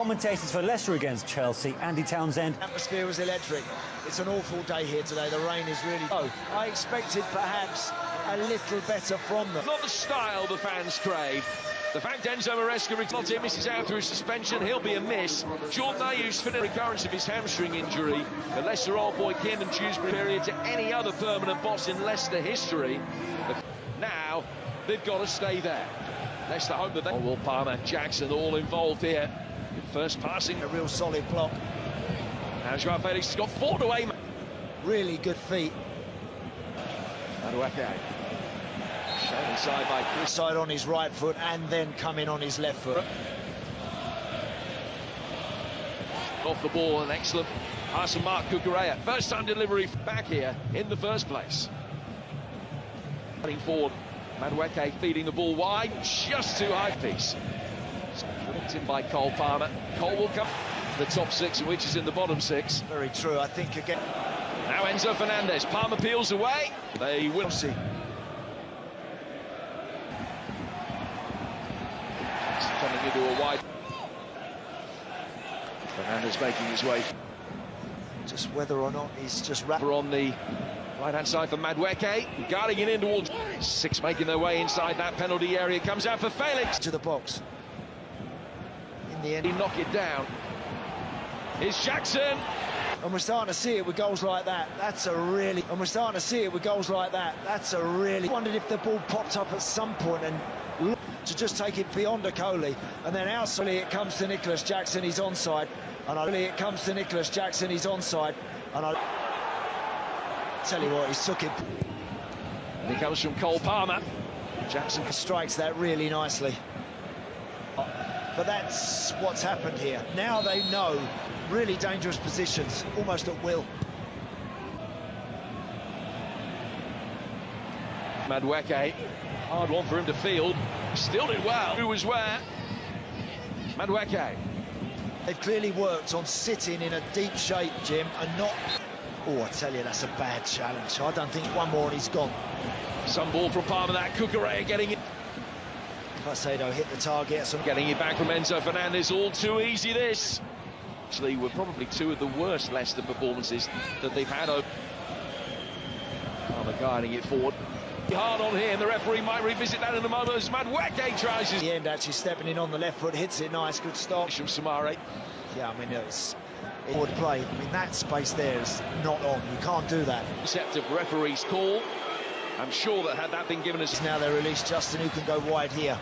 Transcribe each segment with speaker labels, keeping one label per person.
Speaker 1: Commentators for Leicester against Chelsea, Andy Townsend.
Speaker 2: Atmosphere was electric. It's an awful day here today. The rain is really low. I expected perhaps a little better from them.
Speaker 3: Not the style the fans crave. The fact Enzo Maresca misses out through suspension, he'll be a miss. Jordan Ayew's finished recurrence of his hamstring injury. The Leicester old boy Kiernan Dewsbury period to any other permanent boss in Leicester history. Now they've got to stay there. Leicester hope that they... Will Palmer, Jackson all involved here. First passing.
Speaker 2: A real solid block.
Speaker 3: Now Joao Felix has got forward away.
Speaker 2: Really good feet.
Speaker 3: Madueke. Shown inside by Chris.
Speaker 2: Side on his right foot and then coming on his left foot.
Speaker 3: Off the ball, an excellent pass from Mark Cucurella. First time delivery back here in the first place. Running forward, Madueke feeding the ball wide, just too high piece. Flicked in by Cole Palmer. Cole will come the top six, which is in the bottom six.
Speaker 2: Very true, I think again.
Speaker 3: Now Enzo Fernandez. Palmer peels away. They will see. Coming into a wide. Fernandez making his way.
Speaker 2: Just whether or not he's just wrapped
Speaker 3: on the right-hand side for Madueke, guarding it in towards six, making their way inside that penalty area. Comes out for Felix
Speaker 2: to the box. In the end,
Speaker 3: he knocked it down. Here's Jackson,
Speaker 2: and we're starting to see it with goals like that. That's a really. And we're starting to see it with goals like that. That's a really. Wondered if the ball popped up at some point and to just take it beyond a Coley, and then outside it comes to Nicholas Jackson. He's onside, and it comes to Nicholas Jackson. He's onside, and I tell you what, he's took it.
Speaker 3: And he comes from Cole Palmer. Jackson
Speaker 2: strikes that really nicely. But that's what's happened here. Now they know really dangerous positions, almost at will.
Speaker 3: Madueke, hard one for him to field. Still did well. Who was where? Madueke.
Speaker 2: They've clearly worked on sitting in a deep shape, Jim, and not... Oh, I tell you, that's a bad challenge. I don't think one more and he's gone.
Speaker 3: Some ball from Palmer, that Cucurella getting it.
Speaker 2: Caicedo hit the target. So
Speaker 3: getting it back from Enzo Fernandez, all too easy this. Actually, we're probably two of the worst Leicester performances that they've had. Palmer guiding it forward. Hard on here, and the referee might revisit that in a moment as Madueke tries his...
Speaker 2: The end actually stepping in on the left foot, hits it nice, good stop.
Speaker 3: From Samare.
Speaker 2: Yeah, I mean, it's forward play. I mean, that space there is not on. You can't do that.
Speaker 3: Deceptive referee's call. I'm sure that had that been given us...
Speaker 2: Now they release Justin, who can go wide here.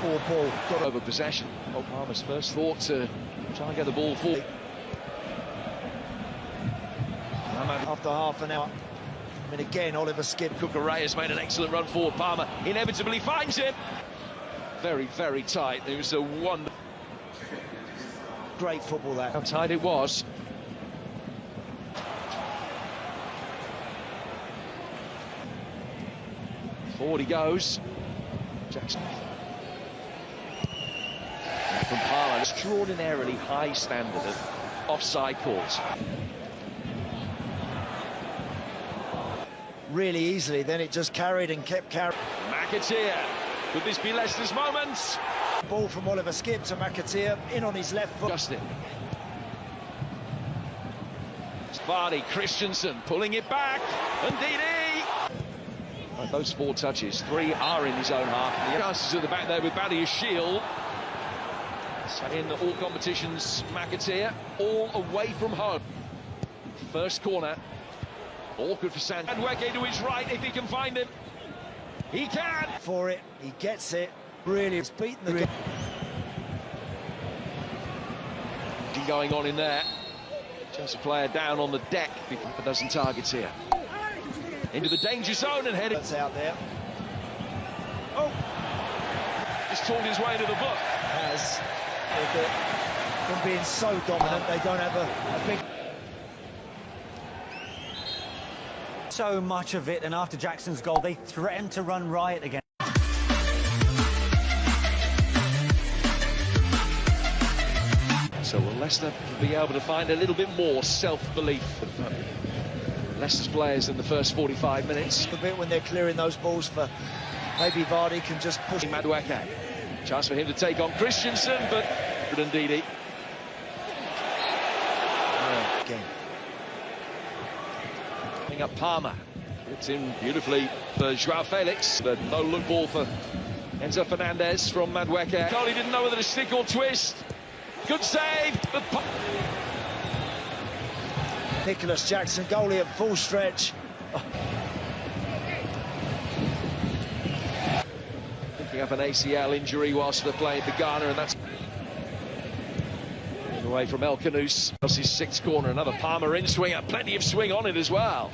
Speaker 2: Poor ball.
Speaker 3: Got over possession. Cole Palmer's first thought to try and get the ball forward.
Speaker 2: After half an hour. I mean, again, Oliver Skip.
Speaker 3: Cucurella has made an excellent run forward. Palmer inevitably finds him. Very, very tight. It was a wonder.
Speaker 2: Great football, that.
Speaker 3: How tight it was. Forward he goes. Jackson. From Palmer, extraordinarily high standard of offside calls.
Speaker 2: Really easily, then it just carried and kept carrying.
Speaker 3: McAteer, could this be Leicester's moment?
Speaker 2: Ball from Oliver Skip to McAteer, in on his left foot.
Speaker 3: Justin. Vardy, Christensen pulling it back, and Didi. Those four touches, three are in his own half. And the chances at the back there with Badia's shield. So in all competitions, McAteer, all away from home. First corner. Awkward for San. Madueke to his right if he can find him. He can!
Speaker 2: For it, he gets it. Really, it's beaten the game.
Speaker 3: Going on in there. Just a player down on the deck before a dozen targets here. Into the danger zone and headed.
Speaker 2: That's out there.
Speaker 3: Oh! Just torn his way into the book.
Speaker 2: Has from being so dominant, they don't have a big.
Speaker 1: So much of it, and after Jackson's goal, they threatened to run riot again.
Speaker 3: So will Leicester be able to find a little bit more self-belief of Leicester's players in the first 45 minutes?
Speaker 2: A bit when they're clearing those balls for maybe Vardy can just push.
Speaker 3: Madueke. Chance for him to take on Christensen, but Ndidi
Speaker 2: Again.
Speaker 3: Coming up Palmer. It's in beautifully for Joao Felix. The no-look ball for Enzo Fernandez from Madueke. Coley didn't know whether to stick or twist. Good save. But
Speaker 2: Nicholas Jackson, goalie at full stretch.
Speaker 3: Picking up an ACL injury whilst they're playing for Ghana, and that's away from El Canoes. That's his sixth corner. Another Palmer in swinger. Plenty of swing on it as well.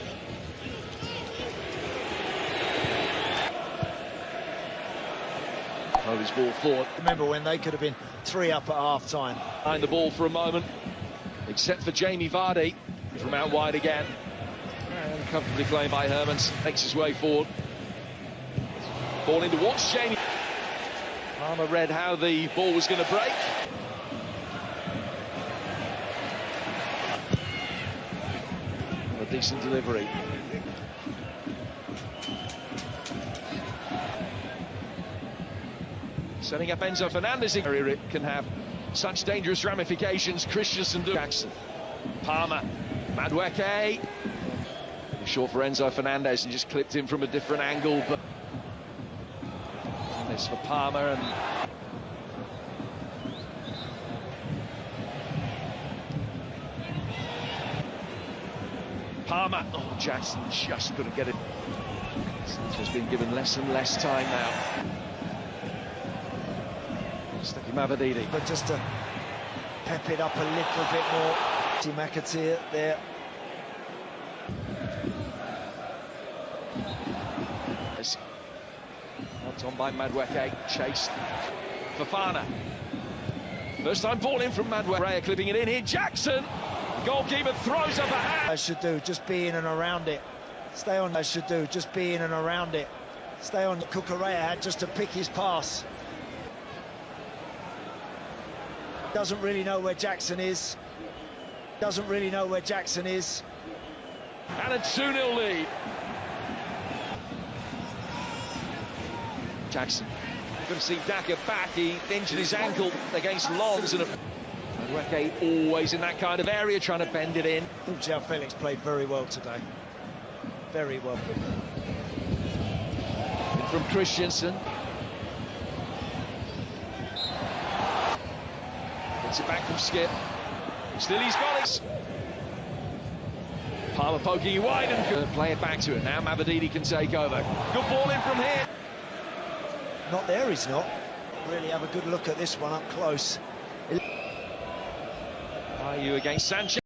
Speaker 3: Oh, his ball forward.
Speaker 2: Remember when they could have been 3 up at half-time.
Speaker 3: Behind the ball for a moment, except for Jamie Vardy from out wide again. And comfortably played by Hermans. Makes his way forward. Ball in towards Jamie. Palmer read how the ball was going to break. A decent delivery. Setting up Enzo Fernandez. It can have such dangerous ramifications. Christensen, Jackson, Palmer, Madueke. Short for Enzo Fernandez and just clipped him from a different angle. But this for Palmer and Palmer. Oh, Jackson just couldn't get it. Has been given less and less time now. Stucky Mavadidi.
Speaker 2: But just to pep it up a little bit more. McAteer there.
Speaker 3: Knocked on by Madueke, chased. Fofana. First time ball in from Madueke, clipping it in here. Jackson, goalkeeper throws up a hand.
Speaker 2: They should do, just be in and around it. Stay on, they should do, just be in and around it. Stay on. Cucurella had just to pick his pass. Doesn't really know where Jackson is. Doesn't really know where Jackson is.
Speaker 3: And a 2-0 lead. Jackson. Going to see Daka back. He injured his ankle against Lons. And Madueke always in that kind of area, trying to bend it in.
Speaker 2: I thought Joao Felix played very well today. Very well.
Speaker 3: From Christensen. Gets it back from Skip. Still he's got it. Palmer poking wide and good. Play it back to it. Now Mavadidi can take over. Good ball in from here.
Speaker 2: Not there, he's not. Really have a good look at this one up close.
Speaker 3: Are you against Sanchez?